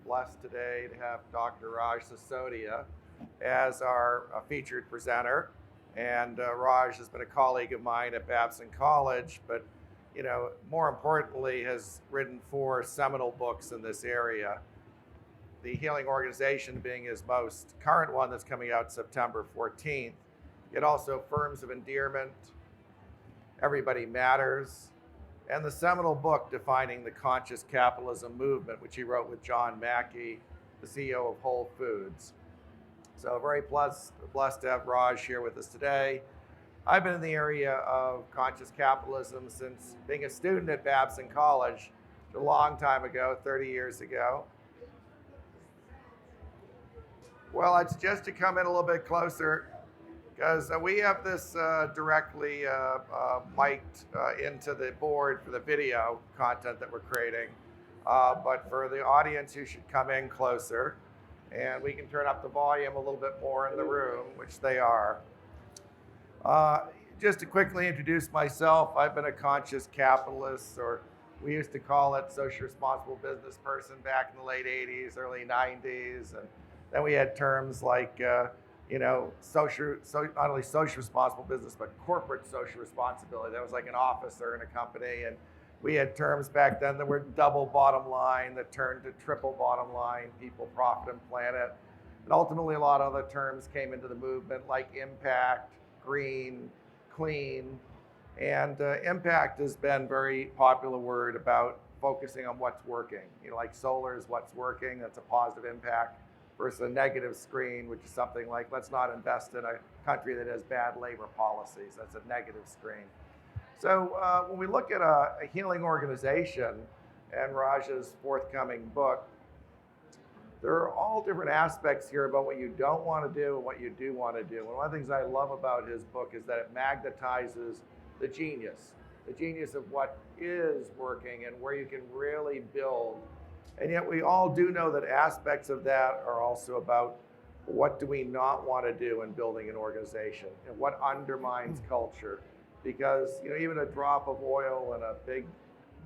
blessed today to have Dr. Raj Sisodia as our featured presenter. And Raj has been a colleague of mine at Babson College, but more importantly, has written 4 seminal books in this area. The Healing Organization being his most current one that's coming out September 14th. Yet also Firms of Endearment, Everybody Matters, and the seminal book defining the conscious capitalism movement, which he wrote with John Mackey, the CEO of Whole Foods. So very blessed to have Raj here with us today. I've been in the area of conscious capitalism since being a student at Babson College a long time ago, 30 years ago. Well, it's just to come in a little bit closer, because we have this directly mic'd into the board for the video content that we're creating. But for the audience, you should come in closer, and we can turn up the volume a little bit more in the room, which they are. Just to quickly introduce myself, I've been a conscious capitalist, or we used to call it social responsible business person back in the late 80s, early 90s. And then we had terms like not only social responsible business, but corporate social responsibility. That was like an officer in a company. And we had terms back then that were double bottom line that turned to triple bottom line, people, profit, and planet. And ultimately, a lot of other terms came into the movement like impact, green, clean. And impact has been a very popular word about focusing on what's working. Like solar is what's working, that's a positive impact, versus a negative screen, which is something like, let's not invest in a country that has bad labor policies. That's a negative screen. So when we look at a healing organization and Raj's forthcoming book, there are all different aspects here about what you don't want to do and what you do want to do. And one of the things I love about his book is that it magnetizes the genius of what is working and where you can really build. And yet we all do know that aspects of that are also about what do we not want to do in building an organization and what undermines culture. Because even a drop of oil in a big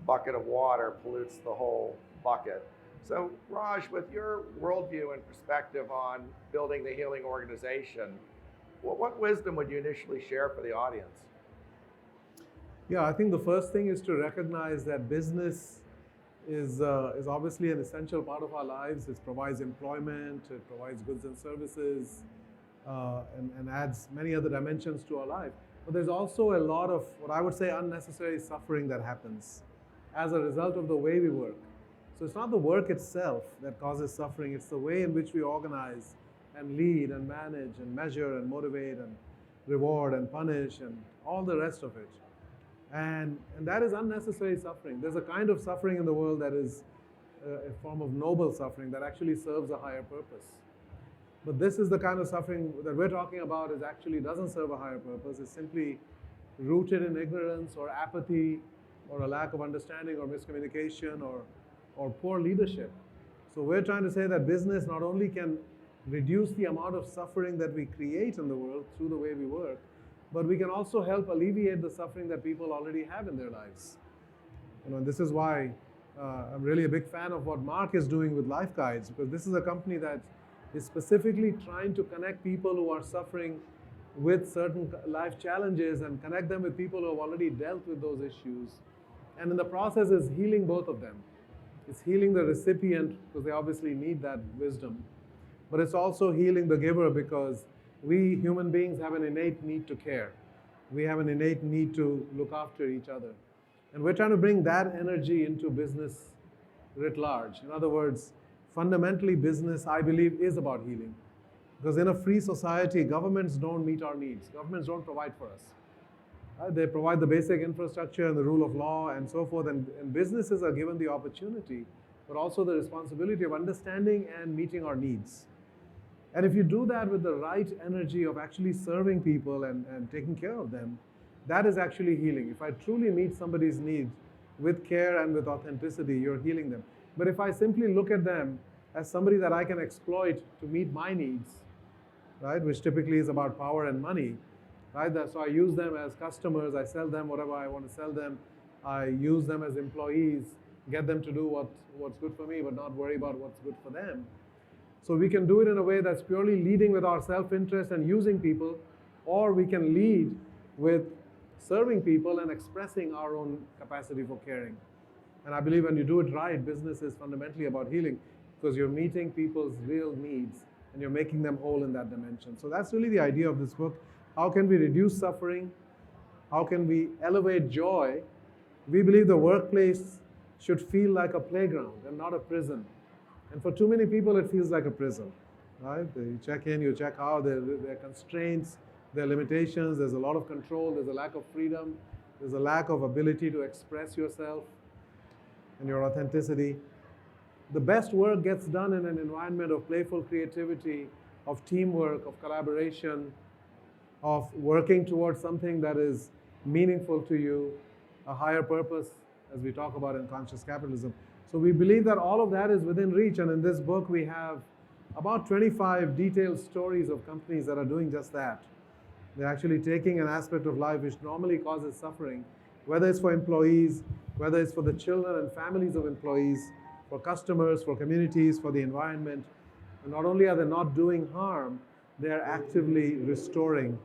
bucket of water pollutes the whole bucket. So Raj, with your worldview and perspective on building the healing organization, what wisdom would you initially share for the audience? Yeah, I think the first thing is to recognize that business is obviously an essential part of our lives. It provides employment, it provides goods and services, and adds many other dimensions to our life. But there's also a lot of what I would say unnecessary suffering that happens as a result of the way we work. So it's not the work itself that causes suffering, it's the way in which we organize and lead and manage and measure and motivate and reward and punish and all the rest of it. And that is unnecessary suffering. There's a kind of suffering in the world that is a form of noble suffering that actually serves a higher purpose. But this is the kind of suffering that we're talking about is actually doesn't serve a higher purpose. It's simply rooted in ignorance or apathy or a lack of understanding or miscommunication or poor leadership. So we're trying to say that business not only can reduce the amount of suffering that we create in the world through the way we work, but we can also help alleviate the suffering that people already have in their lives. This is why I'm really a big fan of what Mark is doing with LifeGuides, because this is a company that is specifically trying to connect people who are suffering with certain life challenges and connect them with people who have already dealt with those issues. And in the process is healing both of them. It's healing the recipient because they obviously need that wisdom, but it's also healing the giver because we human beings have an innate need to care. We have an innate need to look after each other. And we're trying to bring that energy into business writ large. In other words, fundamentally business, I believe, is about healing. Because in a free society, governments don't meet our needs. Governments don't provide for us. They provide the basic infrastructure and the rule of law and so forth. And businesses are given the opportunity, but also the responsibility of understanding and meeting our needs. And if you do that with the right energy of actually serving people and taking care of them, that is actually healing. If I truly meet somebody's need with care and with authenticity, you're healing them. But if I simply look at them as somebody that I can exploit to meet my needs, right, which typically is about power and money, right? So I use them as customers, I sell them whatever I want to sell them, I use them as employees, get them to do what's good for me, but not worry about what's good for them. So we can do it in a way that's purely leading with our self-interest and using people, or we can lead with serving people and expressing our own capacity for caring. And I believe when you do it right, business is fundamentally about healing, because you're meeting people's real needs and you're making them whole in that dimension. So that's really the idea of this book. How can we reduce suffering? How can we elevate joy? We believe the workplace should feel like a playground and not a prison. And for too many people, it feels like a prison, right? You check in, you check out, there are constraints, there are limitations, there's a lot of control, there's a lack of freedom, there's a lack of ability to express yourself and your authenticity. The best work gets done in an environment of playful creativity, of teamwork, of collaboration, of working towards something that is meaningful to you, a higher purpose, as we talk about in conscious capitalism. So we believe that all of that is within reach, and in this book we have about 25 detailed stories of companies that are doing just that. They're actually taking an aspect of life which normally causes suffering, whether it's for employees, whether it's for the children and families of employees, for customers, for communities, for the environment. And not only are they not doing harm, they are actively restoring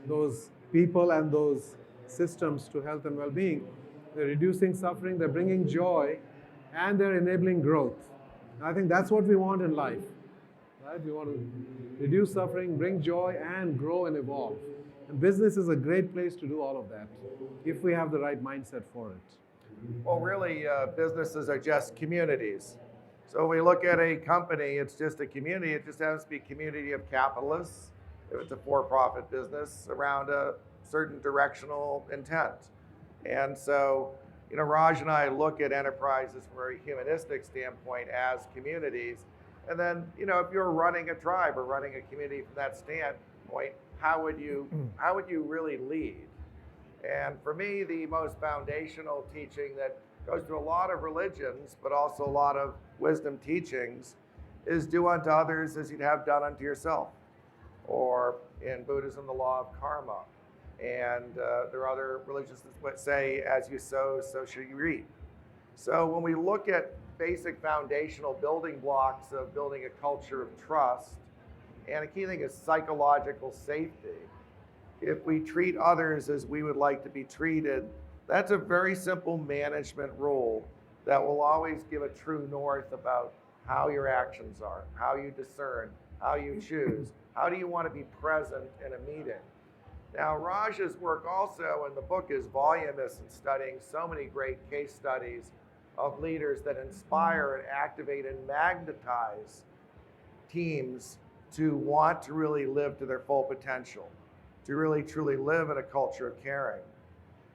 those people and those systems to health and well-being. They're reducing suffering, they're bringing joy, and they're enabling growth. And I think that's what we want in life, right? We want to reduce suffering, bring joy, and grow and evolve. And business is a great place to do all of that if we have the right mindset for it. Well, really, businesses are just communities. So when we look at a company, it's just a community. It just happens to be a community of capitalists, if it's a for-profit business, around a certain directional intent. And so, Raj and I look at enterprises from a humanistic standpoint as communities. And then, if you're running a tribe or running a community from that standpoint, how would you really lead? And for me, the most foundational teaching that goes through a lot of religions, but also a lot of wisdom teachings, is do unto others as you'd have done unto yourself. Or in Buddhism, the law of karma. And there are other religions that say, as you sow, so shall you reap. So when we look at basic foundational building blocks of building a culture of trust, and a key thing is psychological safety. If we treat others as we would like to be treated, that's a very simple management rule that will always give a true north about how your actions are, how you discern, how you choose, how do you want to be present in a meeting. Now, Raj's work also in the book is voluminous in studying so many great case studies of leaders that inspire and activate and magnetize teams to want to really live to their full potential, to really truly live in a culture of caring,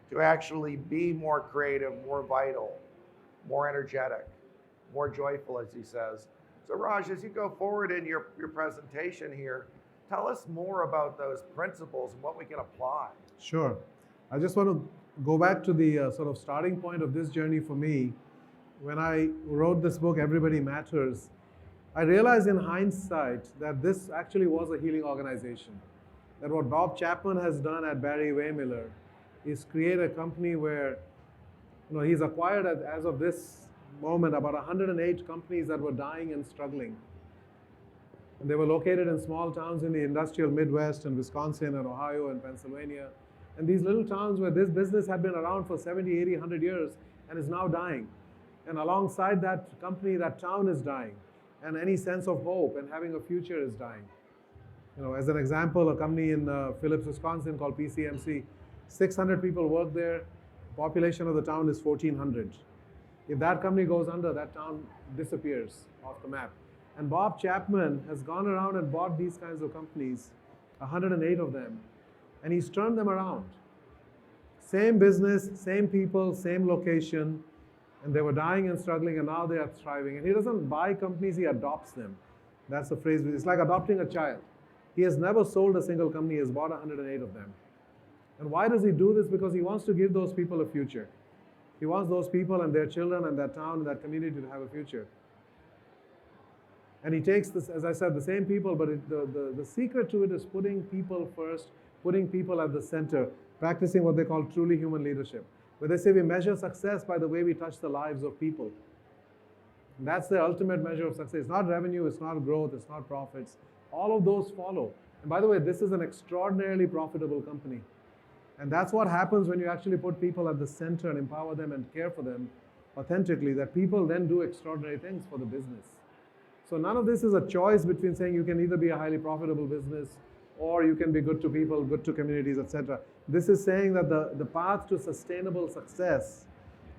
to actually be more creative, more vital, more energetic, more joyful, as he says. So Raj, as you go forward in your presentation here, tell us more about those principles and what we can apply. Sure. I just want to go back to the sort of starting point of this journey for me. When I wrote this book, Everybody Matters, I realized in hindsight that this actually was a healing organization. That what Bob Chapman has done at Barry Wehmiller is create a company where, he's acquired as of this moment about 108 companies that were dying and struggling. And they were located in small towns in the industrial Midwest and Wisconsin and Ohio and Pennsylvania. And these little towns where this business had been around for 70, 80, 100 years and is now dying. And alongside that company, that town is dying. And any sense of hope and having a future is dying. As an example, a company in Phillips, Wisconsin called PCMC, 600 people work there. The population of the town is 1,400. If that company goes under, that town disappears off the map. And Bob Chapman has gone around and bought these kinds of companies, 108 of them, and he's turned them around. Same business, same people, same location, and they were dying and struggling, and now they are thriving. And he doesn't buy companies, he adopts them. That's the phrase. It's like adopting a child. He has never sold a single company, he has bought 108 of them. And why does he do this? Because he wants to give those people a future. He wants those people and their children and that town and that community to have a future. And he takes this, as I said, the same people, but the secret to it is putting people first, putting people at the center, practicing what they call truly human leadership. where they say we measure success by the way we touch the lives of people. And that's the ultimate measure of success. It's not revenue, it's not growth, it's not profits. All of those follow. And by the way, this is an extraordinarily profitable company. And that's what happens when you actually put people at the center and empower them and care for them authentically, that people then do extraordinary things for the business. So none of this is a choice between saying you can either be a highly profitable business or you can be good to people, good to communities, etc. This is saying that the path to sustainable success,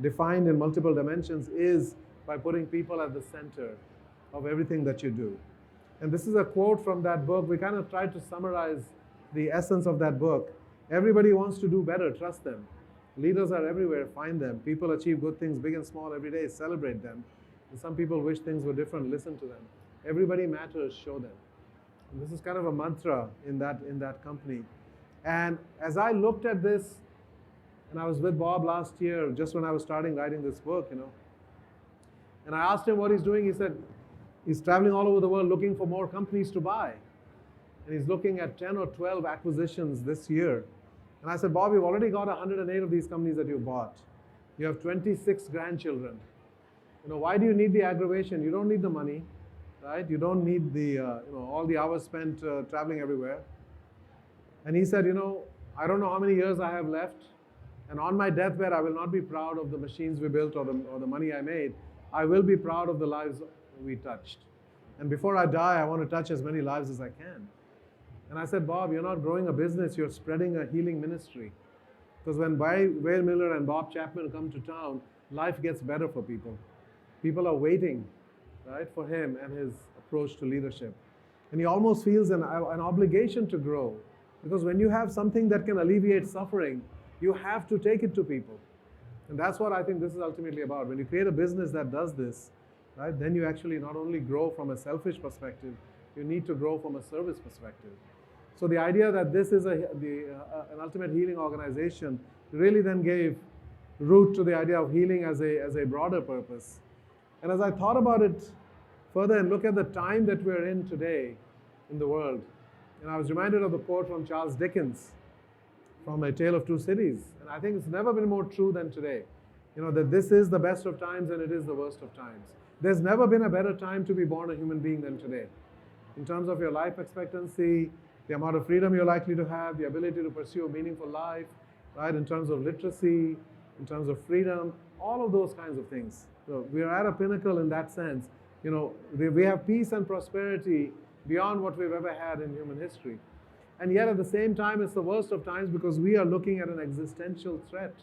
defined in multiple dimensions, is by putting people at the center of everything that you do. And this is a quote from that book. We kind of tried to summarize the essence of that book. Everybody wants to do better, trust them. Leaders are everywhere, find them. People achieve good things, big and small, every day, celebrate them. And some people wish things were different, listen to them. Everybody matters, show them. And this is kind of a mantra in that company. And as I looked at this, and I was with Bob last year, just when I was starting writing this book, and I asked him what he's doing. He said he's traveling all over the world looking for more companies to buy. And he's looking at 10 or 12 acquisitions this year. And I said, Bob, you've already got 108 of these companies that you bought. You have 26 grandchildren. Why do you need the aggravation? You don't need the money, right? You don't need the, all the hours spent traveling everywhere. And he said, I don't know how many years I have left. And on my deathbed, I will not be proud of the machines we built or the money I made. I will be proud of the lives we touched. And before I die, I want to touch as many lives as I can. And I said, Bob, you're not growing a business, you're spreading a healing ministry. Because when Wayne Miller and Bob Chapman come to town, life gets better for people. People are waiting, right, for him and his approach to leadership. And he almost feels an obligation to grow. Because when you have something that can alleviate suffering, you have to take it to people. And that's what I think this is ultimately about. When you create a business that does this, right, then you actually not only grow from a selfish perspective, you need to grow from a service perspective. So the idea that this is an ultimate healing organization really then gave root to the idea of healing as a broader purpose. And as I thought about it further and look at the time that we're in today in the world, and I was reminded of the quote from Charles Dickens from A Tale of Two Cities. And I think it's never been more true than today. That this is the best of times and it is the worst of times. There's never been a better time to be born a human being than today. In terms of your life expectancy, the amount of freedom you're likely to have, the ability to pursue a meaningful life, right? In terms of literacy, in terms of freedom, all of those kinds of things. So we are at a pinnacle in that sense. We have peace and prosperity beyond what we've ever had in human history. And yet at the same time, it's the worst of times because we are looking at an existential threat.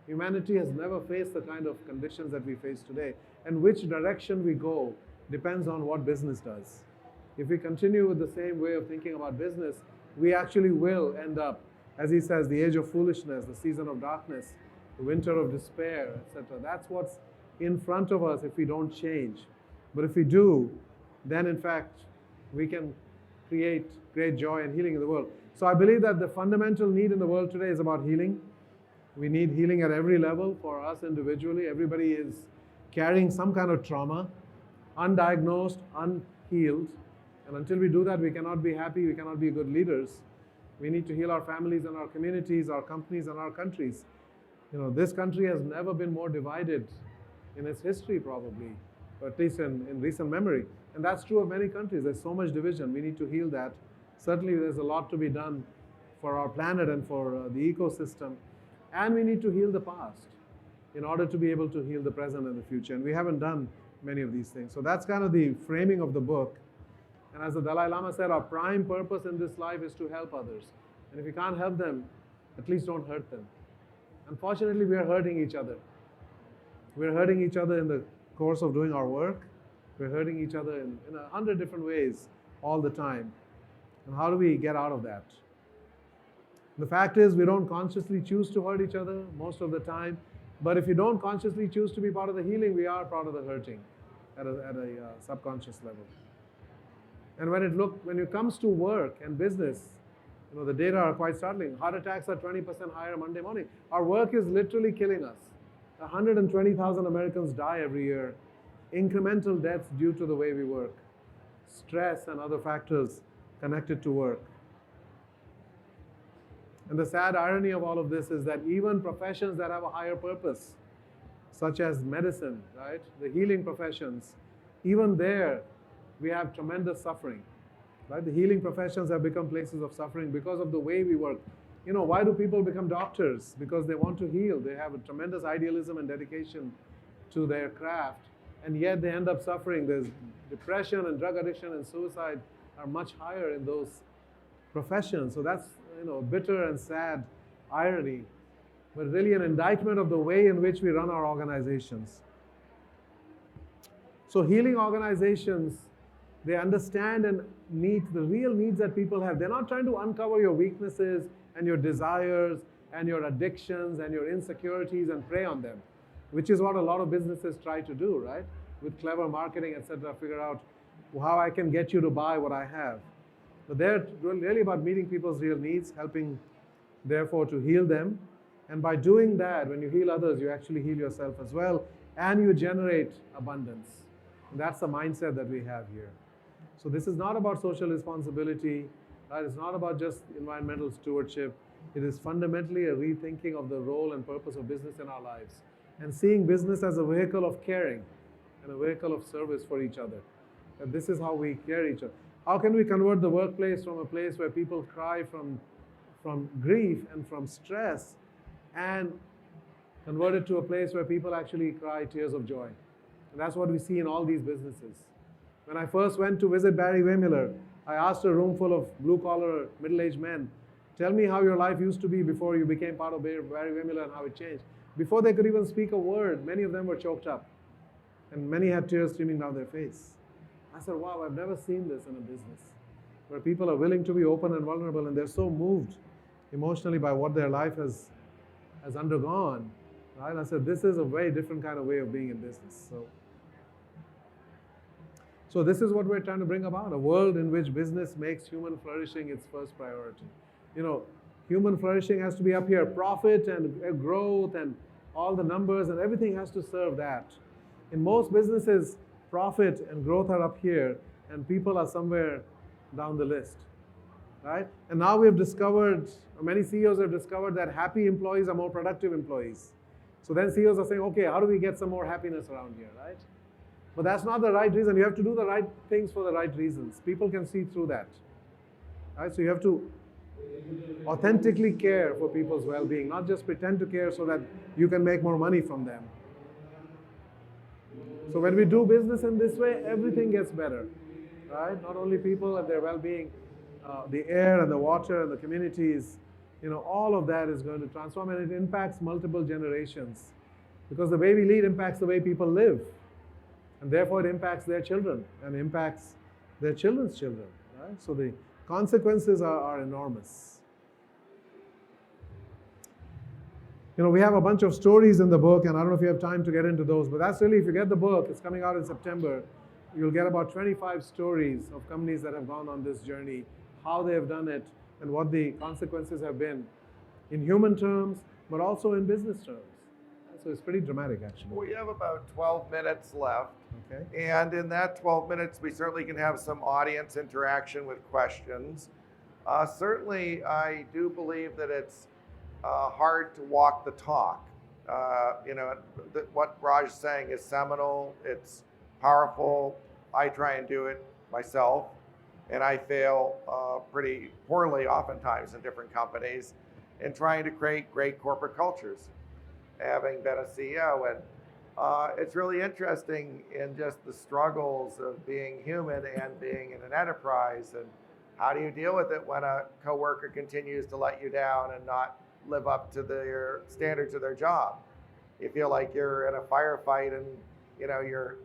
Humanity has never faced the kind of conditions that we face today. And which direction we go depends on what business does. If we continue with the same way of thinking about business, we actually will end up, as he says, the age of foolishness, the season of darkness, the winter of despair, etc. That's what's in front of us if we don't change. But if we do, then in fact, we can create great joy and healing in the world. So I believe that the fundamental need in the world today is about healing. We need healing at every level for us individually. Everybody is carrying some kind of trauma, undiagnosed, unhealed. And until we do that, we cannot be happy, we cannot be good leaders. We need to heal our families and our communities, our companies and our countries. This country has never been more divided in its history probably, or at least in recent memory. And that's true of many countries. There's so much division. We need to heal that. Certainly there's a lot to be done for our planet and for the ecosystem. And we need to heal the past in order to be able to heal the present and the future. And we haven't done many of these things. So that's kind of the framing of the book. And as the Dalai Lama said, our prime purpose in this life is to help others. And if you can't help them, at least don't hurt them. Unfortunately, we are hurting each other. We're hurting each other in the course of doing our work. We're hurting each other in 100 different ways all the time. And how do we get out of that? The fact is, we don't consciously choose to hurt each other most of the time. But if you don't consciously choose to be part of the healing, we are part of the hurting at a subconscious level. And when it comes to work and business, the data are quite startling. Heart attacks are 20% higher Monday morning. Our work is literally killing us. 120,000 Americans die every year. Incremental deaths due to the way we work. Stress and other factors connected to work. And the sad irony of all of this is that even professions that have a higher purpose, such as medicine, right? The healing professions, even there we have tremendous suffering, right? The healing professions have become places of suffering because of the way we work. You know, why do people become doctors? Because they want to heal. They have a tremendous idealism and dedication to their craft, and yet they end up suffering. There's depression and drug addiction and suicide are much higher in those professions. So that's, you know, bitter and sad irony, but really an indictment of the way in which we run our organizations. So healing organizations, they understand and meet the real needs that people have. They're not trying to uncover your weaknesses and your desires and your addictions and your insecurities and prey on them, which is what a lot of businesses try to do, right? With clever marketing, etc., figure out how I can get you to buy what I have. But they're really about meeting people's real needs, helping, therefore, to heal them. And by doing that, when you heal others, you actually heal yourself as well, and you generate abundance. And that's the mindset that we have here. So this is not about social responsibility, right? It's not about just environmental stewardship. It is fundamentally a rethinking of the role and purpose of business in our lives, and seeing business as a vehicle of caring and a vehicle of service for each other. And this is how we care each other. How can we convert the workplace from a place where people cry from grief and from stress, and convert it to a place where people actually cry tears of joy? And that's what we see in all these businesses. When I first went to visit Barry Wehmiller, I asked a room full of blue-collar, middle-aged men, tell me how your life used to be before you became part of Barry Wehmiller and how it changed. Before they could even speak a word, many of them were choked up, and many had tears streaming down their face. I said, wow, I've never seen this in a business, where people are willing to be open and vulnerable, and they're so moved emotionally by what their life has undergone. Right? I said, this is a very different kind of way of being in business. So this is what we're trying to bring about, a world in which business makes human flourishing its first priority. You know, human flourishing has to be up here. Profit and growth and all the numbers and everything has to serve that. In most businesses, profit and growth are up here, and people are somewhere down the list, right? And now we've discovered, or many CEOs have discovered, that happy employees are more productive employees. So then CEOs are saying, okay, how do we get some more happiness around here, right? But that's not the right reason. You have to do the right things for the right reasons. People can see through that, right? So you have to authentically care for people's well-being, not just pretend to care so that you can make more money from them. So when we do business in this way, everything gets better, right? Not only people and their well-being, the air and the water and the communities, you know, all of that is going to transform, and it impacts multiple generations, because the way we lead impacts the way people live, and therefore it impacts their children and impacts their children's children, right? So the consequences are enormous. You know, we have a bunch of stories in the book, and I don't know if you have time to get into those, but that's really, if you get the book, it's coming out in September, you'll get about 25 stories of companies that have gone on this journey, how they have done it, and what the consequences have been in human terms, but also in business terms. So it's pretty dramatic, actually. We have about 12 minutes left. Okay. And in that 12 minutes, we certainly can have some audience interaction with questions. Certainly, I do believe that it's hard to walk the talk. You know, what Raj is saying is seminal, it's powerful. I try and do it myself, and I fail pretty poorly oftentimes in different companies in trying to create great corporate cultures, having been a CEO. And it's really interesting in just the struggles of being human and being in an enterprise, and how do you deal with it when a coworker continues to let you down and not live up to their standards of their job. You feel like you're in a firefight, and you know your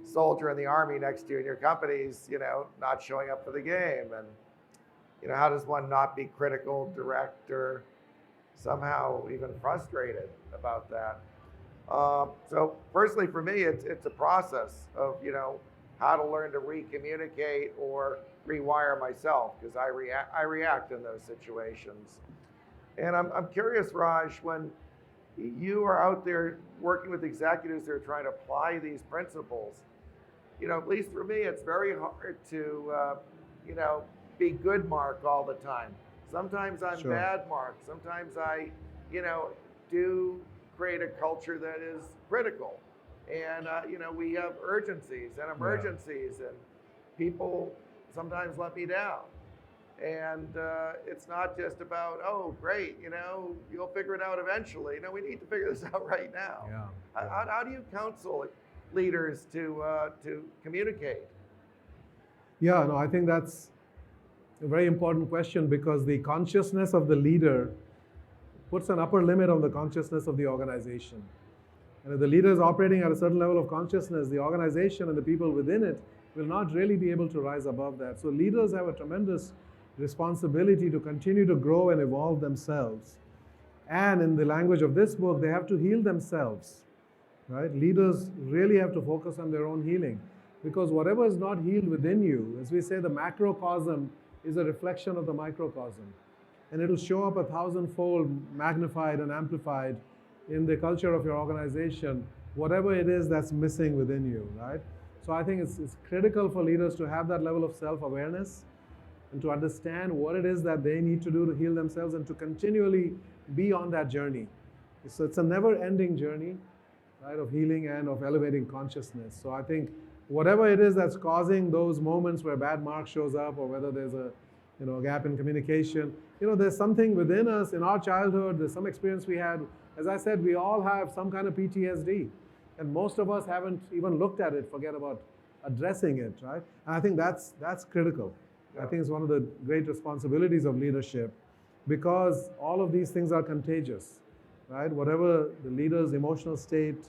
soldier in the army next to you in your company's, you know, not showing up for the game. And you know, how does one not be critical, direct, or somehow even frustrated about that? So personally for me, it's a process of, you know, how to learn to re-communicate or rewire myself, because I react in those situations. And I'm curious, Raj, when you are out there working with executives that are trying to apply these principles, you know, at least for me, it's very hard to, you know, be good Mark all the time. Sometimes I'm Sure. bad, Mark. Sometimes I, do create a culture that is critical. And, we have urgencies and emergencies, and people sometimes let me down. And it's not just about, oh, great, you'll figure it out eventually. No, we need to figure this out right now. Yeah. How do you counsel leaders to communicate? Yeah, no, I think that's a very important question, because the consciousness of the leader puts an upper limit on the consciousness of the organization. And if the leader is operating at a certain level of consciousness, the organization and the people within it will not really be able to rise above that. So leaders have a tremendous responsibility to continue to grow and evolve themselves. And in the language of this book, they have to heal themselves, right? Leaders really have to focus on their own healing, because whatever is not healed within you, as we say, the macrocosm is a reflection of the microcosm. And it'll show up 1,000-fold magnified and amplified in the culture of your organization, whatever it is that's missing within you, right? So I think it's critical for leaders to have that level of self-awareness and to understand what it is that they need to do to heal themselves, and to continually be on that journey. So it's a never-ending journey, right, of healing and of elevating consciousness. So I think whatever it is that's causing those moments where bad mark shows up, or whether there's a gap in communication, there's something within us in our childhood, there's some experience we had. As I said, we all have some kind of PTSD, and most of us haven't even looked at it, forget about addressing it, right? And I think that's critical. Yeah. I think it's one of the great responsibilities of leadership, because all of these things are contagious, right? Whatever the leader's emotional state,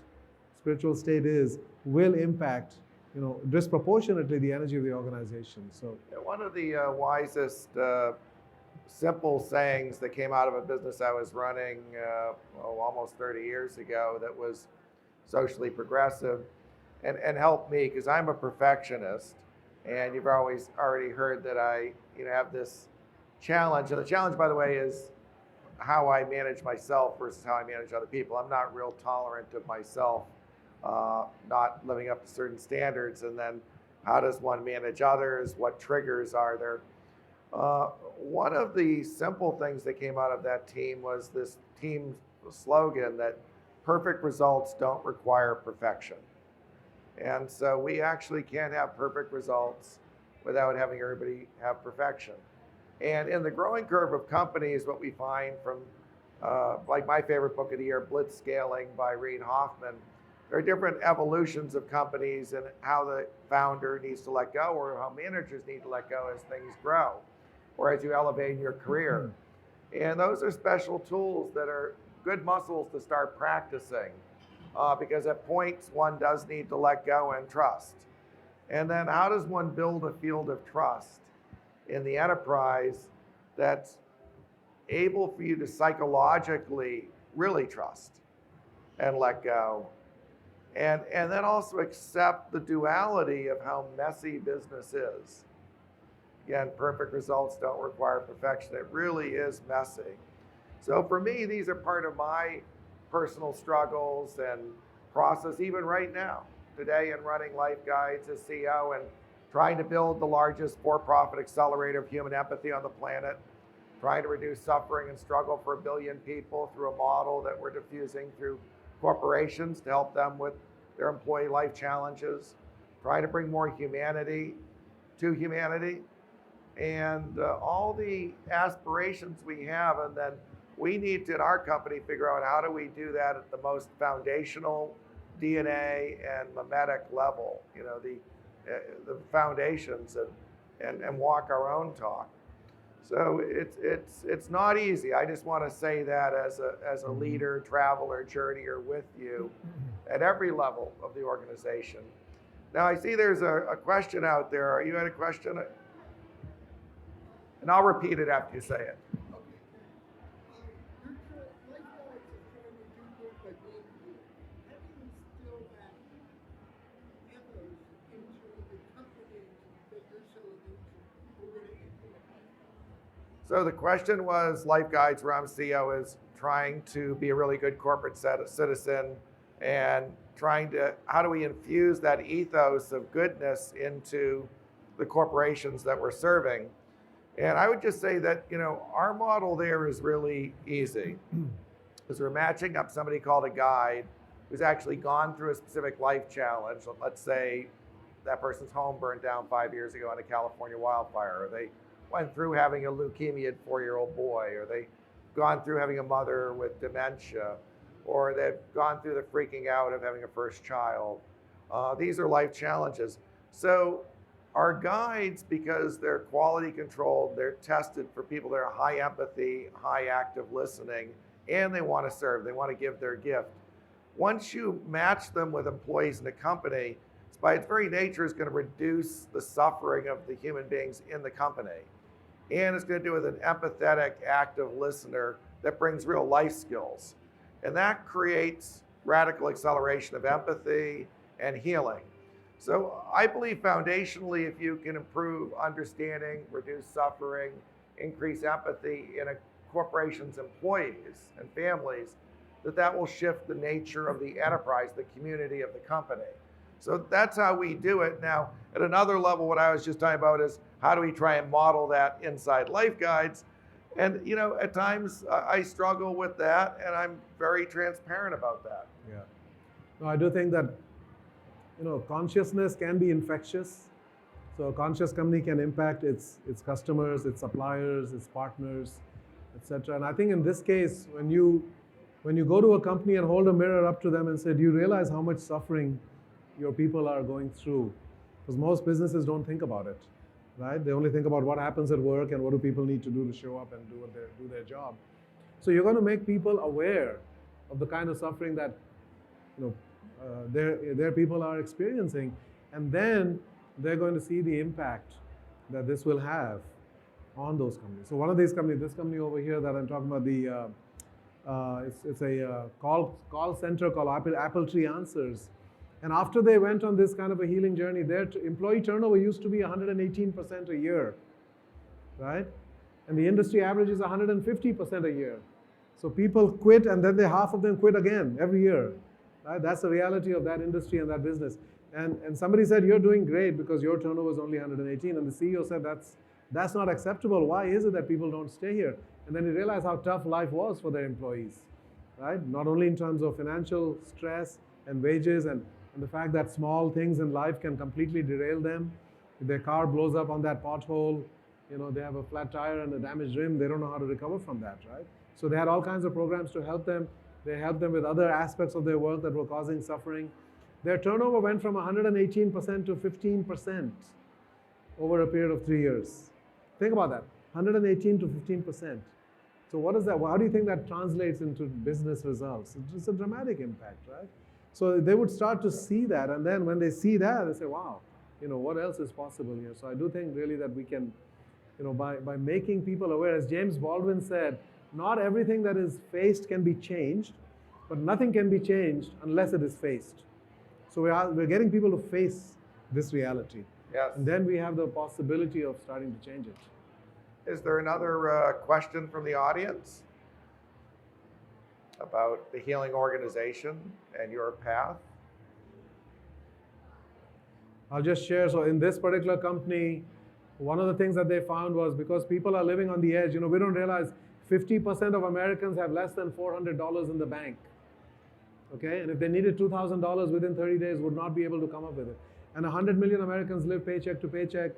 spiritual state is, will impact, disproportionately the energy of the organization. So one of the wisest simple sayings that came out of a business I was running almost 30 years ago that was socially progressive and helped me, because I'm a perfectionist, and you've already heard that I have this challenge. And the challenge, by the way, is how I manage myself versus how I manage other people. I'm not real tolerant of myself not living up to certain standards, and then how does one manage others? What triggers are there? One of the simple things that came out of that team was this team slogan that perfect results don't require perfection. And so we actually can't have perfect results without having everybody have perfection. And in the growing curve of companies, what we find from, like my favorite book of the year, Blitzscaling by Reid Hoffman, there are different evolutions of companies and how the founder needs to let go, or how managers need to let go as things grow, or as you elevate in your career. And those are special tools that are good muscles to start practicing, because at points one does need to let go and trust. And then how does one build a field of trust in the enterprise that's able for you to psychologically really trust and let go? And then also accept the duality of how messy business is. Again, perfect results don't require perfection. It really is messy. So for me, these are part of my personal struggles and process, even right now. Today in running LifeGuides as CEO and trying to build the largest for-profit accelerator of human empathy on the planet, trying to reduce suffering and struggle for 1 billion people through a model that we're diffusing through corporations to help them with their employee life challenges, trying to bring more humanity to humanity, and all the aspirations we have. And then we need to, in our company, figure out how do we do that at the most foundational DNA and mimetic level, the foundations, and walk our own talk. So it's not easy. I just want to say that as a leader, traveler, journeyer with you at every level of the organization. Now I see there's a question out there. You had a question? And I'll repeat it after you say it. So the question was, LifeGuides, where I'm CEO, is trying to be a really good corporate citizen and how do we infuse that ethos of goodness into the corporations that we're serving? And I would just say that, our model there is really easy. Because we're matching up somebody called a guide who's actually gone through a specific life challenge. Let's say that person's home burned down 5 years ago in a California wildfire, or they went through having a leukemia 4-year-old boy, or they've gone through having a mother with dementia, or they've gone through the freaking out of having a first child. These are life challenges. So our guides, because they're quality controlled, they're tested for people that are high empathy, high active listening, and they want to serve, they want to give their gift. Once you match them with employees in the company, it's by its very nature is going to reduce the suffering of the human beings in the company. And it's going to do it with an empathetic, active listener that brings real life skills. And that creates radical acceleration of empathy and healing. So I believe foundationally, if you can improve understanding, reduce suffering, increase empathy in a corporation's employees and families, that will shift the nature of the enterprise, the community of the company. So that's how we do it. Now, at another level, what I was just talking about is how do we try and model that inside LifeGuides? And at times I struggle with that, and I'm very transparent about that. Yeah. No, I do think that consciousness can be infectious. So a conscious company can impact its customers, its suppliers, its partners, etc. And I think in this case, when you go to a company and hold a mirror up to them and say, do you realize how much suffering your people are going through? Because most businesses don't think about it, right? They only think about what happens at work and what do people need to do to show up and do their job. So you're going to make people aware of the kind of suffering that their people are experiencing, and then they're going to see the impact that this will have on those companies. So one of these companies, this company over here that I'm talking about, it's a call center called Apple Tree Answers. And after they went on this kind of a healing journey, their employee turnover used to be 118% a year, right? And the industry average is 150% a year. So people quit, and then half of them quit again every year, right? That's the reality of that industry and that business. And somebody said, you're doing great because your turnover is only 118. And the CEO said, that's not acceptable. Why is it that people don't stay here? And then he realized how tough life was for their employees, right? Not only in terms of financial stress and wages and the fact that small things in life can completely derail them. If their car blows up on that pothole, they have a flat tire and a damaged rim, they don't know how to recover from that, right? So they had all kinds of programs to help them. They helped them with other aspects of their work that were causing suffering. Their turnover went from 118% to 15% over a period of 3 years. Think about that, 118 to 15%. So what is that? How do you think that translates into business results? It's a dramatic impact, right? So they would start to see that, and then when they see that, they say, wow, what else is possible here? So I do think really that we can, by making people aware, as James Baldwin said, not everything that is faced can be changed, but nothing can be changed unless it is faced. So we're getting people to face this reality. Yes. And then we have the possibility of starting to change it. Is there another question from the audience about the healing organization and your path? I'll just share. So in this particular company, one of the things that they found was because people are living on the edge, we don't realize 50% of Americans have less than $400 in the bank. Okay, and if they needed $2,000 within 30 days, would not be able to come up with it. And 100 million Americans live paycheck to paycheck,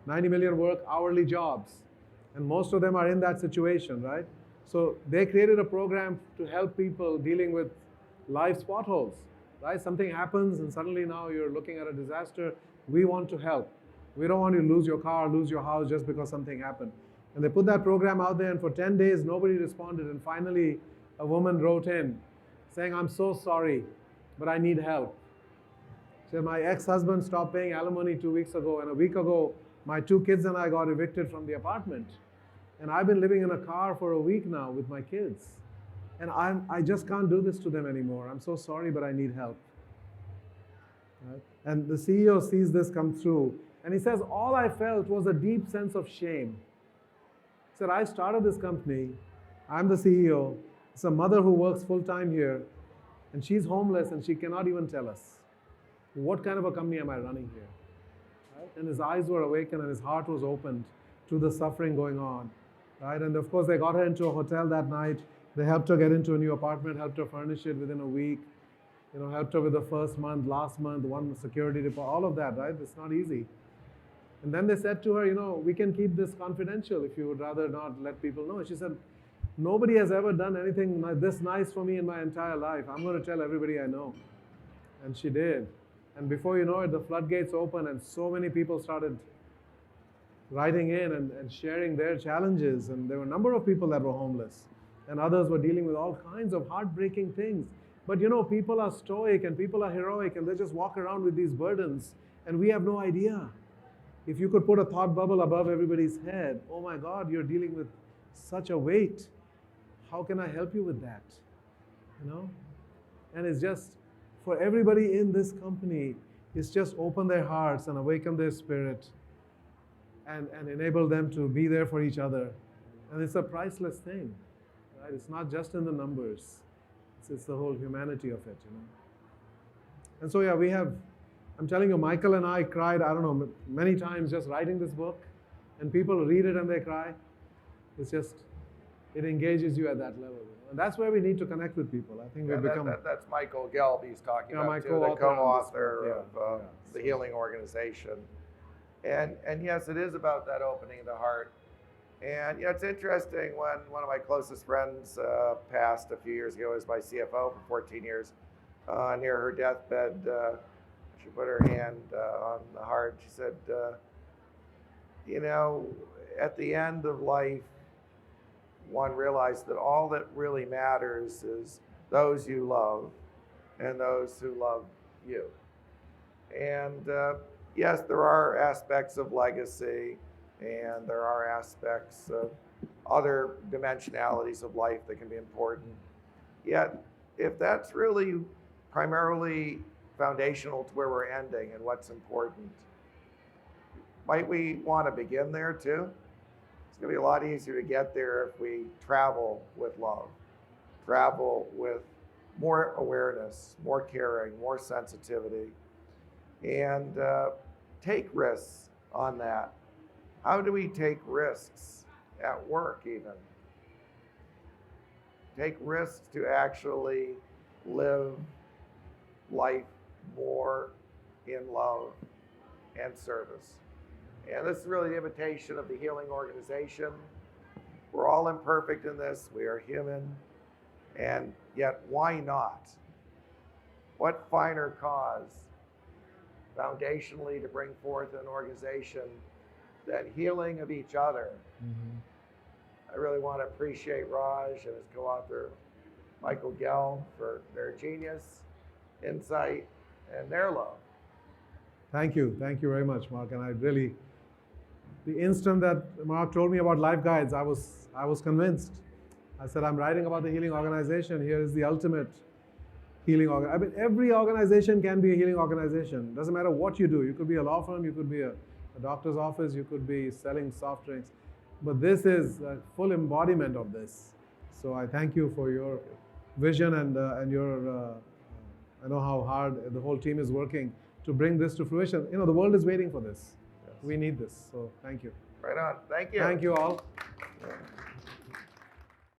90 million work hourly jobs. And most of them are in that situation, right? So they created a program to help people dealing with life's potholes, right? Something happens and suddenly now you're looking at a disaster. We want to help. We don't want you to lose your car, lose your house just because something happened. And they put that program out there, and for 10 days, nobody responded. And finally, a woman wrote in saying, I'm so sorry, but I need help. She said, my ex-husband stopped paying alimony 2 weeks ago, and a week ago, my 2 kids and I got evicted from the apartment. And I've been living in a car for a week now with my kids. And I just can't do this to them anymore. I'm so sorry, but I need help. Right? And the CEO sees this come through. And he says, all I felt was a deep sense of shame. He said, I started this company. I'm the CEO. It's a mother who works full-time here. And she's homeless, and she cannot even tell us. What kind of a company am I running here? Right? And his eyes were awakened, and his heart was opened to the suffering going on, right? And of course, they got her into a hotel that night. They helped her get into a new apartment, helped her furnish it within a week, helped her with the first month, last month, one security deposit, all of that, right? It's not easy. And then they said to her, we can keep this confidential if you would rather not let people know. She said, nobody has ever done anything this nice for me in my entire life. I'm going to tell everybody I know. And she did. And before you know it, the floodgates opened and so many people started writing in and sharing their challenges. And there were a number of people that were homeless. And others were dealing with all kinds of heartbreaking things. But people are stoic and people are heroic and they just walk around with these burdens. And we have no idea. If you could put a thought bubble above everybody's head, oh my God, you're dealing with such a weight. How can I help you with that? And it's just, for everybody in this company, it's just open their hearts and awaken their spirit and enable them to be there for each other. And it's a priceless thing, right? It's not just in the numbers. It's the whole humanity of it, And so, yeah, I'm telling you, Michael and I cried, I don't know, many times just writing this book. And people read it and they cry. It engages you at that level. And that's where we need to connect with people. I think we've become... That's Michael Gelb he's talking about, too, the co-author of The Healing Organization. And yes, it is about that opening of the heart. And it's interesting, when one of my closest friends passed a few years ago as my CFO for 14 years, near her deathbed, she put her hand on the heart. She said, at the end of life, one realized that all that really matters is those you love and those who love you. And yes, there are aspects of legacy and there are aspects of other dimensionalities of life that can be important. Yet, if that's really primarily foundational to where we're ending and what's important, might we want to begin there too? It's going to be a lot easier to get there if we travel with love, travel with more awareness, more caring, more sensitivity, and take risks on that. How do we take risks at work even? Take risks to actually live life more in love and service. And this is really the invitation of the Healing Organization. We're all imperfect in this. We are human. And yet, why not? What finer cause foundationally to bring forth an organization than healing of each other? I really want to appreciate Raj and his co-author, Michael Gelb, for their genius, insight, and their love. Thank you. Thank you very much, Mark. And the instant that Mark told me about LifeGuides, I was convinced. I said, I'm writing about the healing organization. Here is the ultimate healing organization. Every organization can be a healing organization. Doesn't matter what you do. You could be a law firm, you could be a doctor's office, you could be selling soft drinks. But this is a full embodiment of this. So I thank you for your vision and your, I know how hard the whole team is working to bring this to fruition. The world is waiting for this. Yes. We need this. So thank you. Right on. Thank you. Thank you all. Yeah.